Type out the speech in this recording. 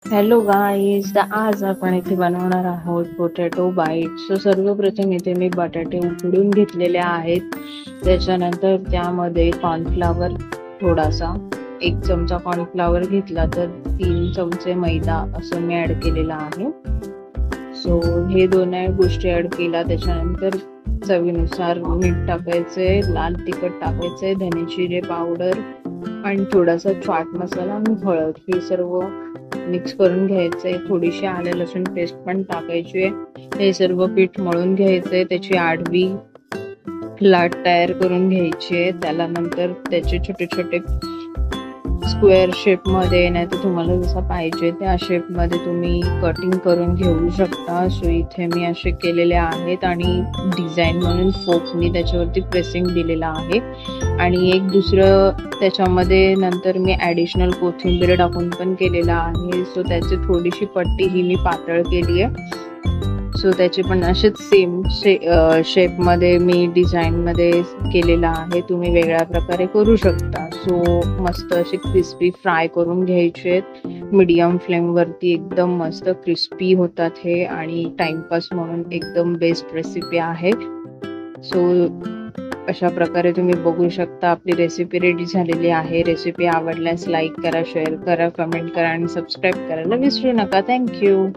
Hello guys, तर आज आपण इथे बनवणार आहोत पोटॅटो बाईट. सो सर्वप्रथम इथे मी बटाटे उकडून घेतलेले आहेत. त्याच्यानंतर त्यामध्ये कॉर्नफ्लावर थोडासा, 1 चमचा कॉर्नफ्लावर घेतला तर 3 चमचे मैदा असं मी ऍड केलेला आहे. सो हे दोन्ही गोष्टी ऍड केला. त्याच्यानंतर चवीनुसार मीठ टाकायचंय, लाल तिखट टाकायचंय, धने जिरे पावडर आणि थोडासा चाट मसाला आणि हळद, हे सर्व मिक्स करून घ्यायचंय. थोडीशी आलं लसूण पेस्ट पण टाकायची आहे. हे सर्व पीठ मळून घ्यायचंय. त्याची आडवी लाट तयार करून घ्यायची आहे. त्याला नंतर त्याचे छोटे छोटे स्क्वेअर शेप मध्ये, नाही तर तुम्हाला जसा पाहिजे त्या शेप मध्ये तुम्ही कटिंग करून घेऊ शकता. सो इथे मी असे केलेले आहेत आणि डिझाईन म्हणून फोकनी त्याच्यावरती प्रेसिंग दिलेला आहे. आणि एक दुसरं त्याच्यामध्ये नंतर मी ॲडिशनल कोथिंबीर टाकून पण केलेला आहे. सो त्याची थोडीशी पट्टी ही मी पातळ केली आहे. सो त्याचे पण असेच सेम शेप मध्ये मी डिझाईन मध्ये केलेला आहे. तुम्ही वेगळ्या प्रकारे करू शकता. सो मस्त असे क्रिस्पी फ्राय करून घ्यायचे आहेत मीडियम फ्लेम वरती. एकदम मस्त क्रिस्पी होतात हे आणि टाइमपास म्हणून एकदम बेस्ट रेसिपी आहे. सो अशा प्रकारे तुम्ही बघू शकता आपली रेसिपी रेडी झालेली आहे. रेसिपी आवडल्यास लाईक करा, शेअर करा, कमेंट करा आणि सबस्क्राईब करायला विसरू नका. थँक्यू.